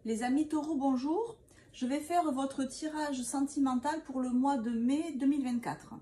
Les amis taureaux, bonjour. Je vais faire votre tirage sentimental pour le mois de mai 2024.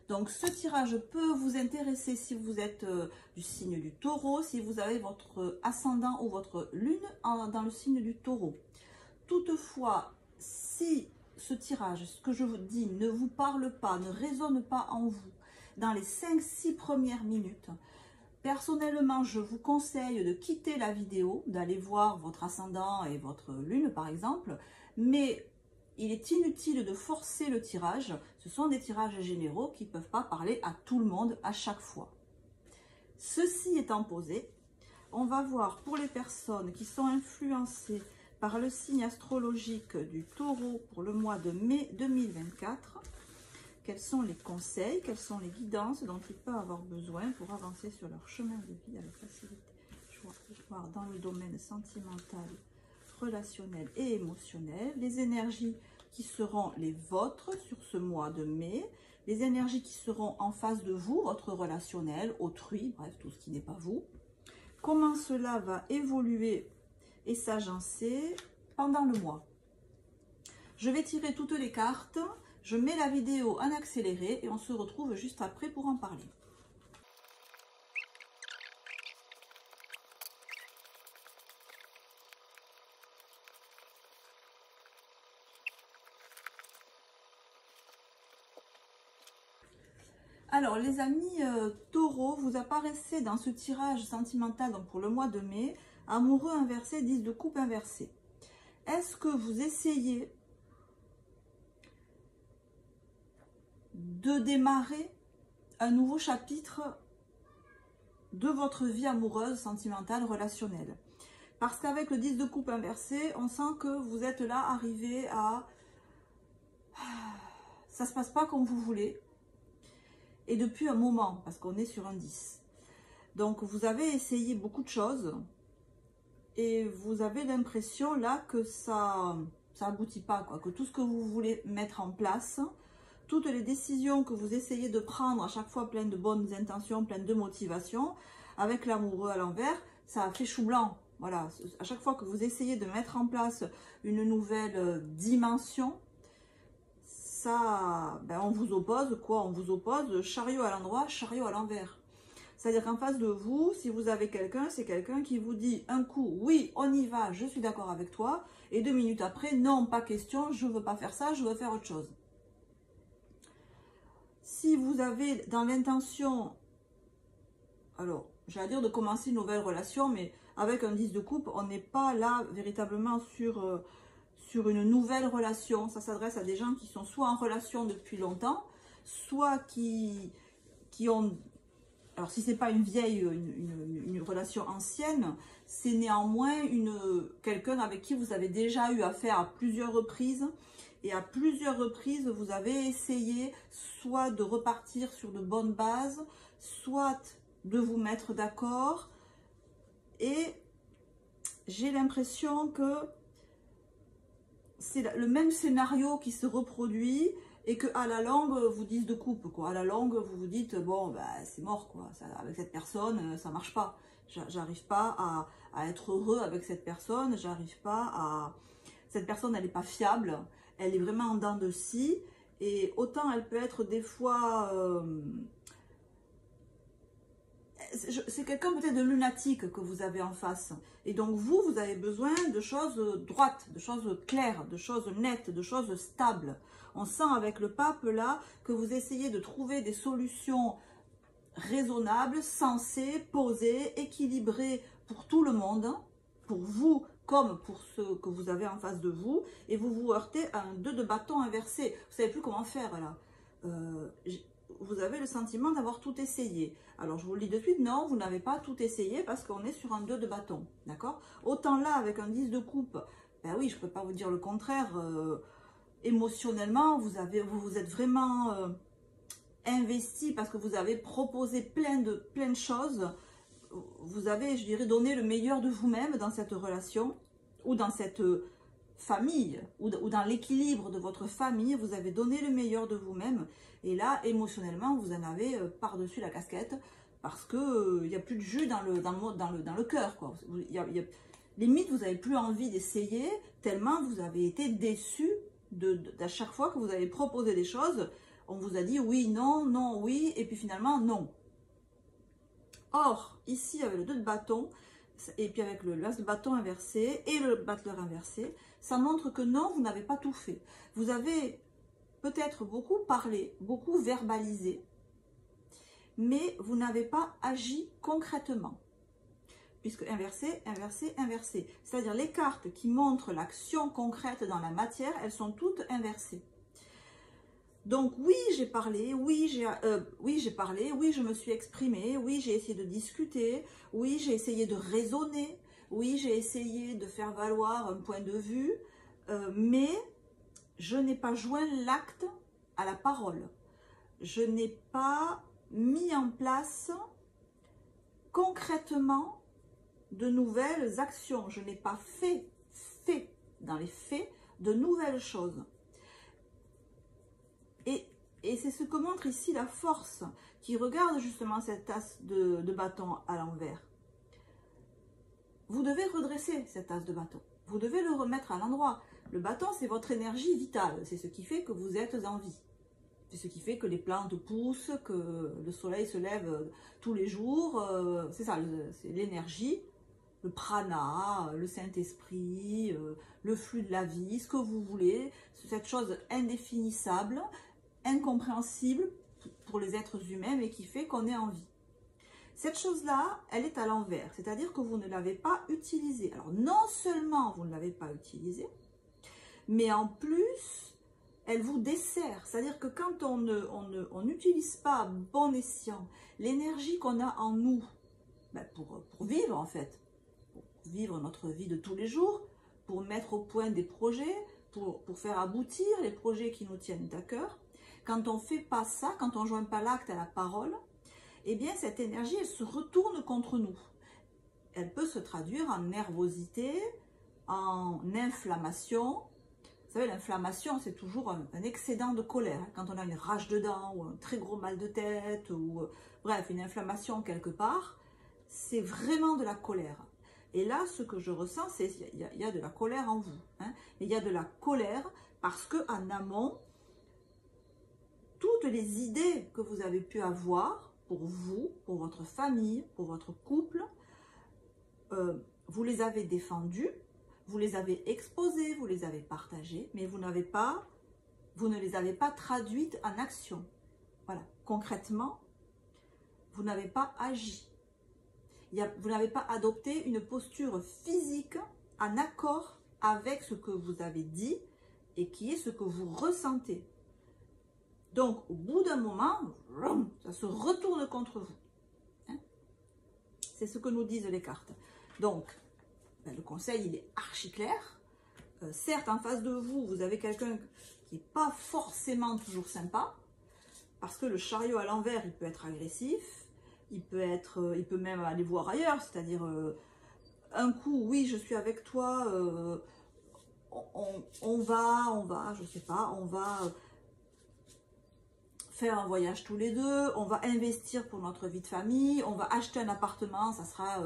Donc ce tirage peut vous intéresser si vous êtes du signe du taureau, si vous avez votre ascendant ou votre lune dans le signe du taureau. Toutefois, si ce tirage, ce que je vous dis, ne vous parle pas, ne résonne pas en vous dans les 5-6 premières minutes, personnellement, je vous conseille de quitter la vidéo, d'aller voir votre ascendant et votre lune par exemple, mais il est inutile de forcer le tirage. Ce sont des tirages généraux qui ne peuvent pas parler à tout le monde à chaque fois. Ceci étant posé, on va voir pour les personnes qui sont influencées par le signe astrologique du taureau pour le mois de mai 2024, quels sont les conseils, quelles sont les guidances dont ils peuvent avoir besoin pour avancer sur leur chemin de vie avec facilité. Je vais voir dans le domaine sentimental, relationnel et émotionnel, les énergies qui seront les vôtres sur ce mois de mai, les énergies qui seront en face de vous, votre relationnel, autrui, bref, tout ce qui n'est pas vous. Comment cela va évoluer et s'agencer pendant le mois. Je vais tirer toutes les cartes. Je mets la vidéo en accéléré et on se retrouve juste après pour en parler. Alors les amis taureaux, vous apparaissez dans ce tirage sentimental donc pour le mois de mai, amoureux inversé, 10 de coupe inversé. Est-ce que vous essayez de démarrer un nouveau chapitre de votre vie amoureuse, sentimentale, relationnelle? Parce qu'avec le 10 de coupe inversé, on sent que vous êtes là, arrivé à... Ça ne se passe pas comme vous voulez. Et depuis un moment, parce qu'on est sur un 10. Donc vous avez essayé beaucoup de choses. Et vous avez l'impression là que ça aboutit pas, quoi. Que tout ce que vous voulez mettre en place... Toutes les décisions que vous essayez de prendre, à chaque fois pleines de bonnes intentions, pleines de motivation, avec l'amoureux à l'envers, ça a fait chou blanc. Voilà, à chaque fois que vous essayez de mettre en place une nouvelle dimension, ça, on vous oppose quoi? On vous oppose chariot à l'endroit, chariot à l'envers. C'est-à-dire qu'en face de vous, si vous avez quelqu'un, c'est quelqu'un qui vous dit un coup, oui, on y va, je suis d'accord avec toi, et 2 minutes après, non, pas question, je ne veux pas faire ça, je veux faire autre chose. Si vous avez dans l'intention, alors j'allais dire de commencer une nouvelle relation, mais avec un 10 de coupe, on n'est pas là véritablement sur une nouvelle relation. Ça s'adresse à des gens qui sont soit en relation depuis longtemps, soit qui ont... Alors si ce n'est pas une vieille, une relation ancienne, c'est néanmoins quelqu'un avec qui vous avez déjà eu affaire à plusieurs reprises. Et à plusieurs reprises, vous avez essayé soit de repartir sur de bonnes bases, soit de vous mettre d'accord. Et j'ai l'impression que c'est le même scénario qui se reproduit et qu'à la longue, vous dites de coupe, quoi. À la longue, vous vous dites, bon, c'est mort, quoi. Avec cette personne, ça marche pas. J'arrive pas à être heureux avec cette personne. J'arrive pas à... Cette personne, elle n'est pas fiable. Elle est vraiment en dents de scie, et autant elle peut être des fois... c'est quelqu'un peut-être de lunatique que vous avez en face. Et donc vous avez besoin de choses droites, de choses claires, de choses nettes, de choses stables. On sent avec le pape là que vous essayez de trouver des solutions raisonnables, sensées, posées, équilibrées pour tout le monde, pour vous comme pour ceux que vous avez en face de vous, et vous vous heurtez à un 2 de bâton inversé. Vous ne savez plus comment faire là. Vous avez le sentiment d'avoir tout essayé. Alors je vous le dis de suite, non, vous n'avez pas tout essayé parce qu'on est sur un 2 de bâton. D'accord? Autant là, avec un 10 de coupe, ben oui, je ne peux pas vous dire le contraire. Émotionnellement, vous vous êtes vraiment investi parce que vous avez proposé plein de choses. Vous avez, je dirais, donné le meilleur de vous-même dans cette relation ou dans cette famille ou dans l'équilibre de votre famille. Vous avez donné le meilleur de vous-même et là, émotionnellement, vous en avez par-dessus la casquette parce que il n'y a plus de jus dans le cœur, quoi. Limite, vous n'avez plus envie d'essayer, tellement vous avez été déçu à chaque fois que vous avez proposé des choses. On vous a dit oui, non, non, oui, et puis finalement, non. Or, ici, avec le 2 de bâton, et puis avec le as de bâton inversé et le battleur inversé, ça montre que non, vous n'avez pas tout fait. Vous avez peut-être beaucoup parlé, beaucoup verbalisé, mais vous n'avez pas agi concrètement. Puisque inversé, inversé, inversé. C'est-à-dire les cartes qui montrent l'action concrète dans la matière, elles sont toutes inversées. Donc oui, j'ai parlé, oui, j'ai parlé, oui, je me suis exprimée, oui, j'ai essayé de discuter, oui, j'ai essayé de raisonner, oui, j'ai essayé de faire valoir un point de vue, mais je n'ai pas joint l'acte à la parole. Je n'ai pas mis en place concrètement de nouvelles actions. Je n'ai pas fait dans les faits de nouvelles choses. Et c'est ce que montre ici la force qui regarde justement cette as de bâton à l'envers. Vous devez redresser cette as de bâton. Vous devez le remettre à l'endroit. Le bâton, c'est votre énergie vitale. C'est ce qui fait que vous êtes en vie. C'est ce qui fait que les plantes poussent, que le soleil se lève tous les jours. C'est ça, c'est l'énergie, le prana, le Saint-Esprit, le flux de la vie, ce que vous voulez. Cette chose indéfinissable, incompréhensible pour les êtres humains, mais qui fait qu'on est en vie. Cette chose-là, elle est à l'envers, c'est-à-dire que vous ne l'avez pas utilisée. Alors non seulement vous ne l'avez pas utilisée, mais en plus, elle vous dessert. C'est-à-dire que quand on n'utilise pas à bon escient l'énergie qu'on a en nous, ben pour vivre en fait, pour vivre notre vie de tous les jours, pour mettre au point des projets, pour faire aboutir les projets qui nous tiennent à cœur, quand on ne fait pas ça, quand on ne joint pas l'acte à la parole, eh bien cette énergie, elle se retourne contre nous. Elle peut se traduire en nervosité, en inflammation. Vous savez, l'inflammation, c'est toujours un excédent de colère. Quand on a une rage de dents, ou un très gros mal de tête, ou bref, une inflammation quelque part, c'est vraiment de la colère. Et là, ce que je ressens, c'est qu'il y a de la colère en vous. Hein, mais il y a de la colère parce qu'en amont, toutes les idées que vous avez pu avoir pour vous, pour votre famille, pour votre couple, vous les avez défendues, vous les avez exposées, vous les avez partagées, mais vous ne les avez pas traduites en action. Voilà, concrètement, vous n'avez pas agi. Vous n'avez pas adopté une posture physique en accord avec ce que vous avez dit et qui est ce que vous ressentez. Donc, au bout d'un moment, ça se retourne contre vous. Hein? C'est ce que nous disent les cartes. Donc, ben, le conseil, il est archi clair. Certes, en face de vous, vous avez quelqu'un qui n'est pas forcément toujours sympa, parce que le chariot à l'envers, il peut être agressif, il peut même aller voir ailleurs, c'est-à-dire, un coup, oui, je suis avec toi, on va, je sais pas, on va faire un voyage tous les deux, on va investir pour notre vie de famille, on va acheter un appartement, ça sera,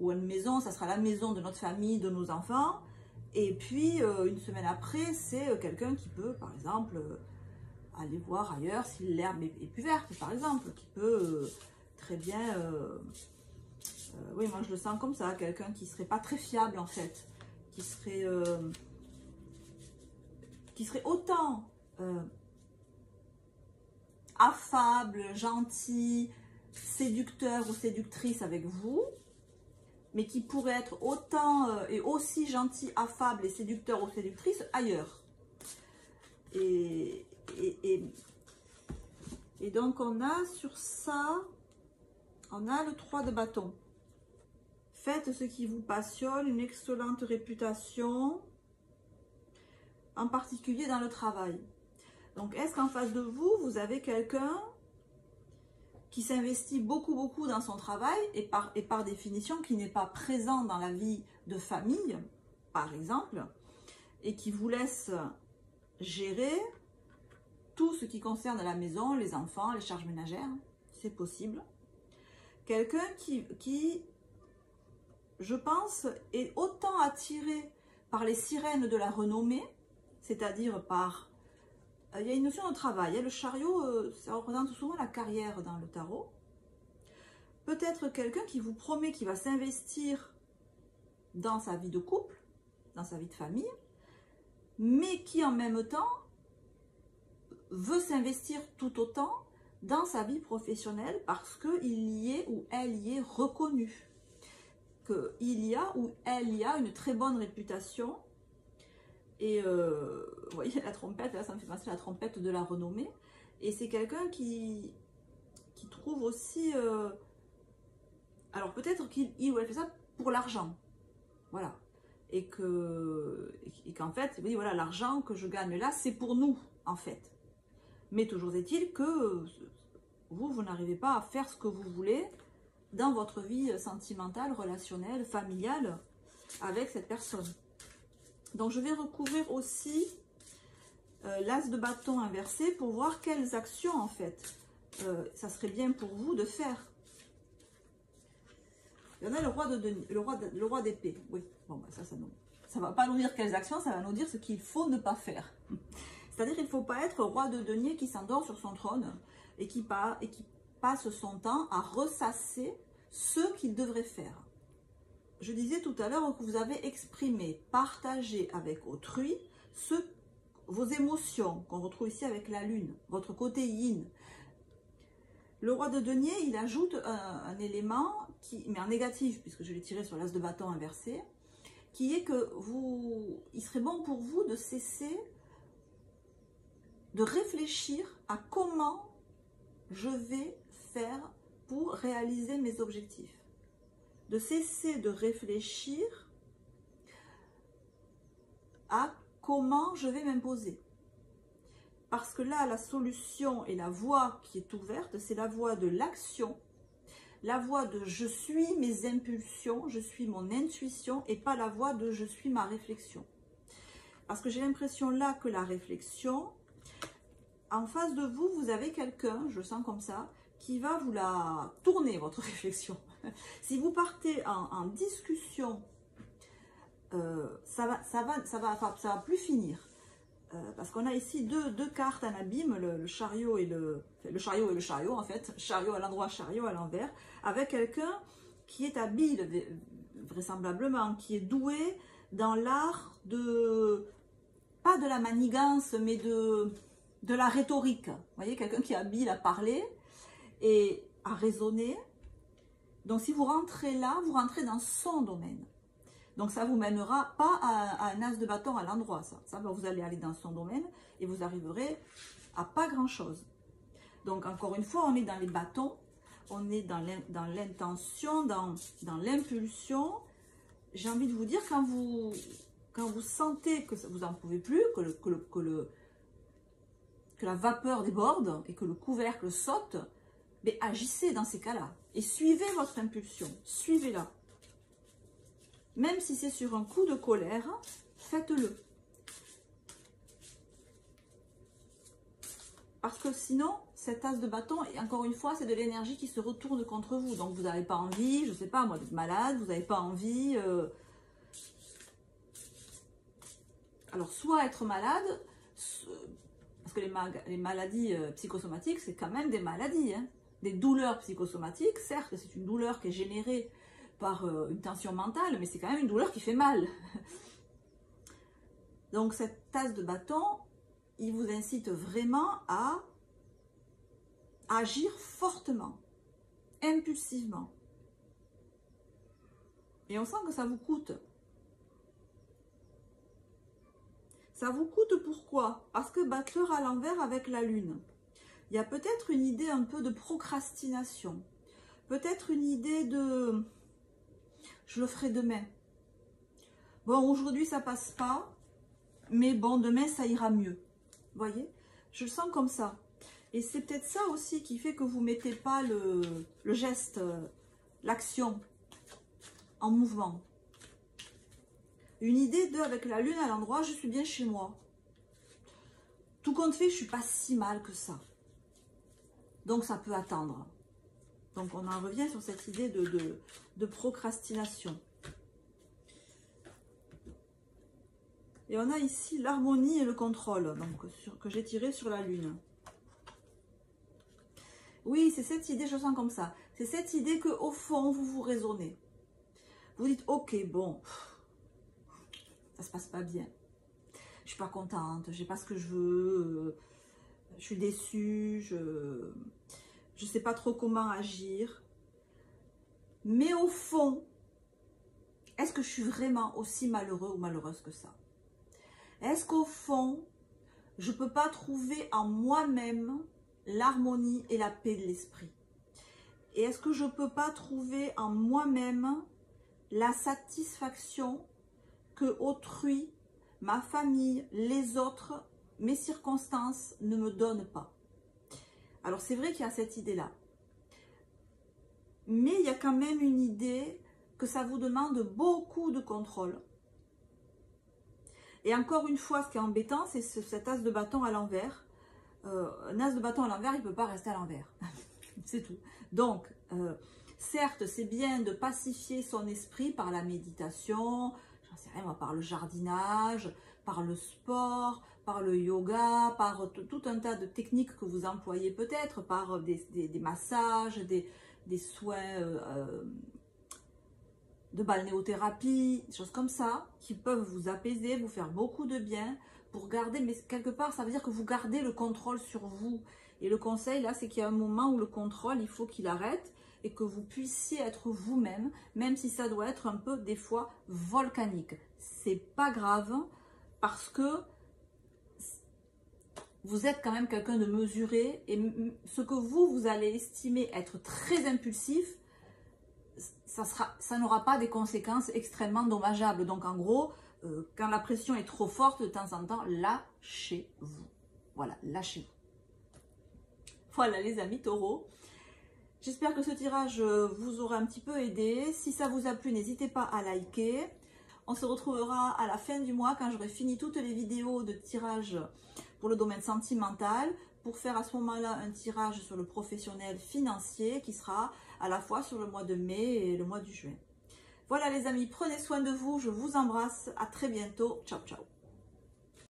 ou une maison, ça sera la maison de notre famille, de nos enfants. Et puis, une semaine après, c'est quelqu'un qui peut, par exemple, aller voir ailleurs si l'herbe est plus verte, par exemple, qui peut très bien, oui, moi je le sens comme ça, quelqu'un qui serait pas très fiable en fait, qui serait autant affable, gentil, séducteur ou séductrice avec vous, mais qui pourrait être autant et aussi gentil, affable et séducteur ou séductrice ailleurs. Et donc on a sur ça, on a le 3 de bâton. Faites ce qui vous passionne, une excellente réputation, en particulier dans le travail. Donc, est-ce qu'en face de vous, vous avez quelqu'un qui s'investit beaucoup dans son travail et par définition qui n'est pas présent dans la vie de famille, par exemple, et qui vous laisse gérer tout ce qui concerne la maison, les enfants, les charges ménagères, c'est possible. Quelqu'un qui je pense, est autant attiré par les sirènes de la renommée, c'est-à-dire par... il y a une notion de travail. Le chariot, ça représente souvent la carrière dans le tarot. Peut-être quelqu'un qui vous promet qu'il va s'investir dans sa vie de couple, dans sa vie de famille, mais qui en même temps veut s'investir tout autant dans sa vie professionnelle parce qu'il y est ou elle y est reconnue. Qu'il y a ou elle y a une très bonne réputation. Et vous voyez la trompette, là ça me fait penser à la trompette de la renommée. Et c'est quelqu'un qui trouve aussi... alors peut-être qu'il ou elle fait ça pour l'argent. Voilà. Et qu'en fait, oui, voilà, l'argent que je gagne là, c'est pour nous, en fait. Mais toujours est-il que vous n'arrivez pas à faire ce que vous voulez dans votre vie sentimentale, relationnelle, familiale avec cette personne. Donc je vais recouvrir aussi l'as de bâton inversé pour voir quelles actions, en fait, ça serait bien pour vous de faire. Il y en a le roi d'épée. Oui, bon, bah ça ne va pas nous dire quelles actions, ça va nous dire ce qu'il faut ne pas faire. C'est-à-dire qu'il ne faut pas être roi de denier qui s'endort sur son trône et qui passe son temps à ressasser ce qu'il devrait faire. Je disais tout à l'heure que vous avez exprimé, partagé avec autrui vos émotions qu'on retrouve ici avec la lune, votre côté yin. Le roi de denier, il ajoute un élément, mais en négatif, puisque je l'ai tiré sur l'as de bâton inversé, qui est que il serait bon pour vous de cesser de réfléchir à comment je vais faire pour réaliser mes objectifs. De cesser de réfléchir à comment je vais m'imposer. Parce que là, la solution et la voie qui est ouverte, c'est la voie de l'action, la voie de je suis mes impulsions, je suis mon intuition et pas la voie de je suis ma réflexion. Parce que j'ai l'impression là que la réflexion, en face de vous, vous avez quelqu'un, je le sens comme ça, qui va vous la tourner, votre réflexion. Si vous partez en discussion, ça va plus finir. Parce qu'on a ici deux cartes en abîme, le chariot et le chariot en fait, chariot à l'endroit, chariot à l'envers, avec quelqu'un qui est habile vraisemblablement, qui est doué dans l'art pas de la manigance, mais de la rhétorique. Vous voyez, quelqu'un qui est habile à parler et à raisonner. Donc si vous rentrez là, vous rentrez dans son domaine. Donc ça ne vous mènera pas à un as de bâton à l'endroit, ça vous allez aller dans son domaine et vous arriverez à pas grand chose. Donc encore une fois, on est dans les bâtons, on est dans l'intention, dans l'impulsion. J'ai envie de vous dire, quand vous sentez que vous n'en pouvez plus, que la vapeur déborde et que le couvercle saute, mais agissez dans ces cas-là et suivez votre impulsion, suivez-la. Même si c'est sur un coup de colère, faites-le. Parce que sinon, cet as de bâton, et encore une fois, c'est de l'énergie qui se retourne contre vous. Donc vous n'avez pas envie, je ne sais pas, moi, d'être malade, vous n'avez pas envie... Alors, soit être malade, parce que les maladies psychosomatiques, c'est quand même des maladies, hein. Des douleurs psychosomatiques, certes, c'est une douleur qui est générée par une tension mentale, mais c'est quand même une douleur qui fait mal. Donc cette as de bâton, il vous incite vraiment à agir fortement, impulsivement. Et on sent que ça vous coûte. Ça vous coûte pourquoi? Parce que battleur à l'envers avec la lune. Il y a peut-être une idée un peu de procrastination. Peut-être une idée de... je le ferai demain. Bon, aujourd'hui, ça passe pas. Mais bon, demain, ça ira mieux. Vous voyez? Je le sens comme ça. Et c'est peut-être ça aussi qui fait que vous ne mettez pas le geste, l'action en mouvement. Une idée de, avec la lune à l'endroit, je suis bien chez moi. Tout compte fait, je ne suis pas si mal que ça. Donc, ça peut attendre. Donc, on en revient sur cette idée de procrastination. Et on a ici l'harmonie et le contrôle, donc que j'ai tiré sur la lune. Oui, c'est cette idée, je sens comme ça. C'est cette idée que au fond, vous vous raisonnez. Vous dites, ok, bon, ça se passe pas bien. Je suis pas contente, j'ai pas ce que je veux, je suis déçue, je sais pas trop comment agir. Mais au fond, est-ce que je suis vraiment aussi malheureux ou malheureuse que ça? Est-ce qu'au fond, je peux pas trouver en moi-même l'harmonie et la paix de l'esprit? Et est-ce que je peux pas trouver en moi-même la satisfaction que autrui, ma famille, les autres, mes circonstances ne me donnent pas? Alors c'est vrai qu'il y a cette idée-là. Mais il y a quand même une idée que ça vous demande beaucoup de contrôle. Et encore une fois, ce qui est embêtant, c'est cet as de bâton à l'envers. Un as de bâton à l'envers, il ne peut pas rester à l'envers. C'est tout. Donc, certes, c'est bien de pacifier son esprit par la méditation, j'en sais rien, par le jardinage, par le sport, par le yoga, par tout un tas de techniques que vous employez peut-être, par des massages, des soins de balnéothérapie, des choses comme ça, qui peuvent vous apaiser, vous faire beaucoup de bien, pour garder, mais quelque part, ça veut dire que vous gardez le contrôle sur vous. Et le conseil, là, c'est qu'il y a un moment où le contrôle, il faut qu'il arrête et que vous puissiez être vous-même, même si ça doit être un peu, des fois, volcanique. C'est pas grave, parce que vous êtes quand même quelqu'un de mesuré, et ce que vous allez estimer être très impulsif, ça n'aura pas des conséquences extrêmement dommageables. Donc en gros, quand la pression est trop forte, de temps en temps, lâchez-vous. Voilà, lâchez-vous. Voilà les amis taureaux. J'espère que ce tirage vous aura un petit peu aidé. Si ça vous a plu, n'hésitez pas à liker. On se retrouvera à la fin du mois quand j'aurai fini toutes les vidéos de tirage pour le domaine sentimental, pour faire à ce moment-là un tirage sur le professionnel financier qui sera à la fois sur le mois de mai et le mois de juin. Voilà les amis, prenez soin de vous, je vous embrasse, à très bientôt, ciao ciao.